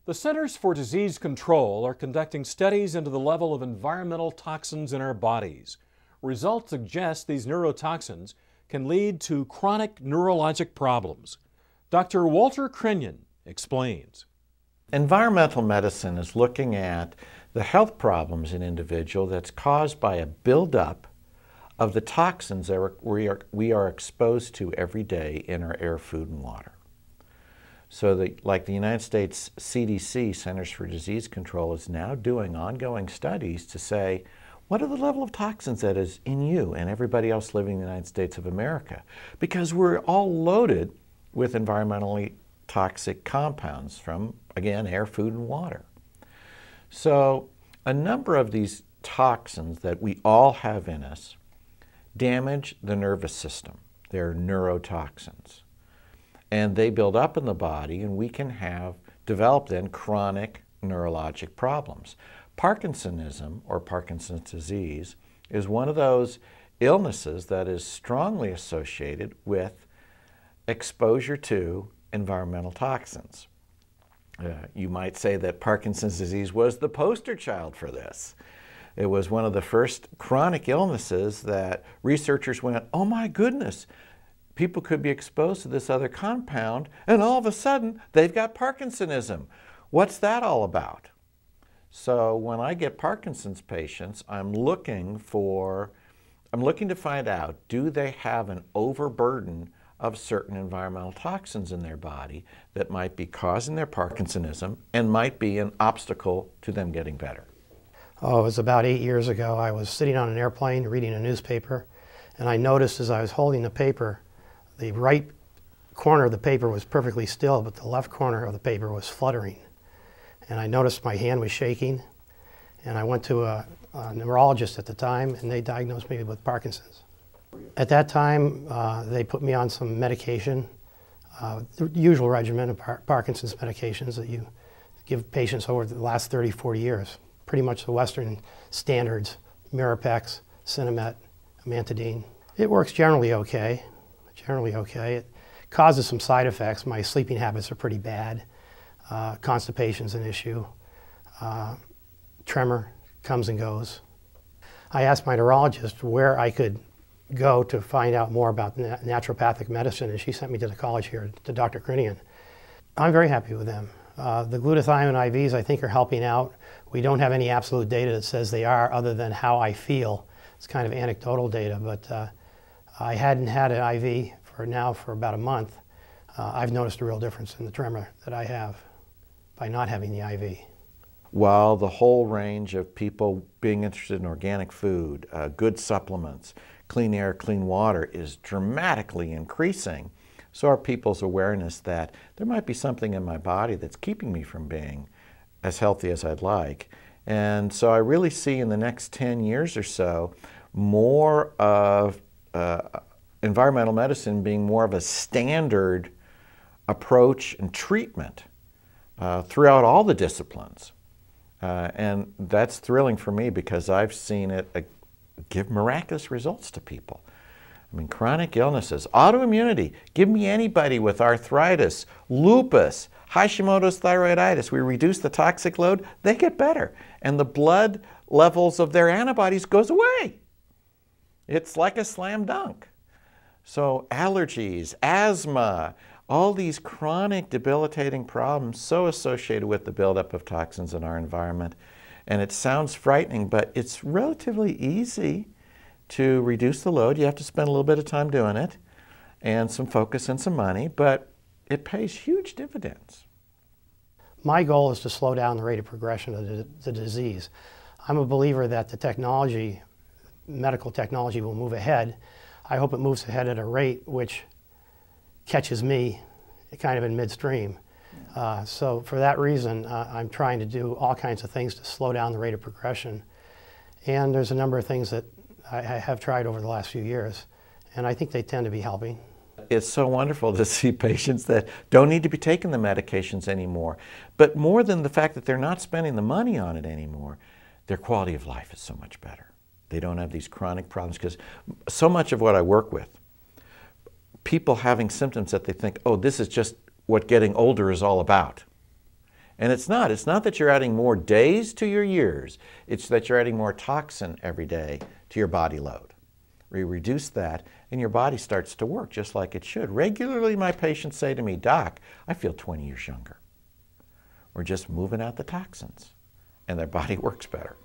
The Centers for Disease Control are conducting studies into the level of environmental toxins in our bodies. Results suggest these neurotoxins can lead to chronic neurologic problems. Dr. Walter Crinnion explains. Environmental medicine is looking at the health problems in an individual that's caused by a buildup of the toxins that we are exposed to every day in our air, food, and water. So like the United States CDC, Centers for Disease Control, is now doing ongoing studies to say, what are the level of toxins that is in you and everybody else living in the United States of America? Because we're all loaded with environmentally toxic compounds from, again, air, food, and water. So a number of these toxins that we all have in us damage the nervous system. They're neurotoxins. And they build up in the body, and we can develop then chronic neurologic problems. Parkinsonism, or Parkinson's disease, is one of those illnesses that is strongly associated with exposure to environmental toxins. You might say that Parkinson's disease was the poster child for this. It was one of the first chronic illnesses that researchers went, oh my goodness, people could be exposed to this other compound, and all of a sudden they've got Parkinsonism. What's that all about? So when I get Parkinson's patients, I'm looking to find out, do they have an overburden of certain environmental toxins in their body that might be causing their Parkinsonism and might be an obstacle to them getting better? Oh, it was about 8 years ago. I was sitting on an airplane reading a newspaper, and I noticed as I was holding the paper, the right corner of the paper was perfectly still, but the left corner of the paper was fluttering. And I noticed my hand was shaking, and I went to a neurologist at the time, and they diagnosed me with Parkinson's. At that time, they put me on some medication, the usual regimen of Parkinson's medications that you give patients over the last 30, 40 years. Pretty much the Western standards, Mirapex, Sinemet, Amantadine. It works generally okay. It causes some side effects. My sleeping habits are pretty bad. Constipation's an issue. Tremor comes and goes. I asked my neurologist where I could go to find out more about naturopathic medicine, and she sent me to the college here, to Dr. Crinnion. I'm very happy with them. The glutathione IVs, I think, are helping out. We don't have any absolute data that says they are, other than how I feel. It's kind of anecdotal data, but I hadn't had an IV for about a month. I've noticed a real difference in the tremor that I have by not having the IV. While the whole range of people being interested in organic food, good supplements, clean air, clean water is dramatically increasing, so are people's awareness that there might be something in my body that's keeping me from being as healthy as I'd like. And so I really see in the next 10 years or so more of environmental medicine being more of a standard approach and treatment throughout all the disciplines. And that's thrilling for me because I've seen it give miraculous results to people. I mean, chronic illnesses, autoimmunity. Give me anybody with arthritis, lupus, Hashimoto's thyroiditis. We reduce the toxic load, they get better. And the blood levels of their antibodies goes away. It's like a slam dunk. So allergies, asthma, all these chronic debilitating problems so associated with the buildup of toxins in our environment. And it sounds frightening, but it's relatively easy to reduce the load. You have to spend a little bit of time doing it and some focus and some money, but it pays huge dividends. My goal is to slow down the rate of progression of the disease. I'm a believer that the technology, medical technology, will move ahead. I hope it moves ahead at a rate which catches me kind of in midstream. So for that reason, I'm trying to do all kinds of things to slow down the rate of progression. And there's a number of things that I have tried over the last few years, and I think they tend to be helping. It's so wonderful to see patients that don't need to be taking the medications anymore. But more than the fact that they're not spending the money on it anymore, their quality of life is so much better. They don't have these chronic problems, because so much of what I work with, people having symptoms that they think, oh, this is just what getting older is all about. And it's not that you're adding more days to your years, it's that you're adding more toxin every day to your body load. We reduce that and your body starts to work just like it should. Regularly my patients say to me, "Doc, I feel 20 years younger." We're just moving out the toxins and their body works better.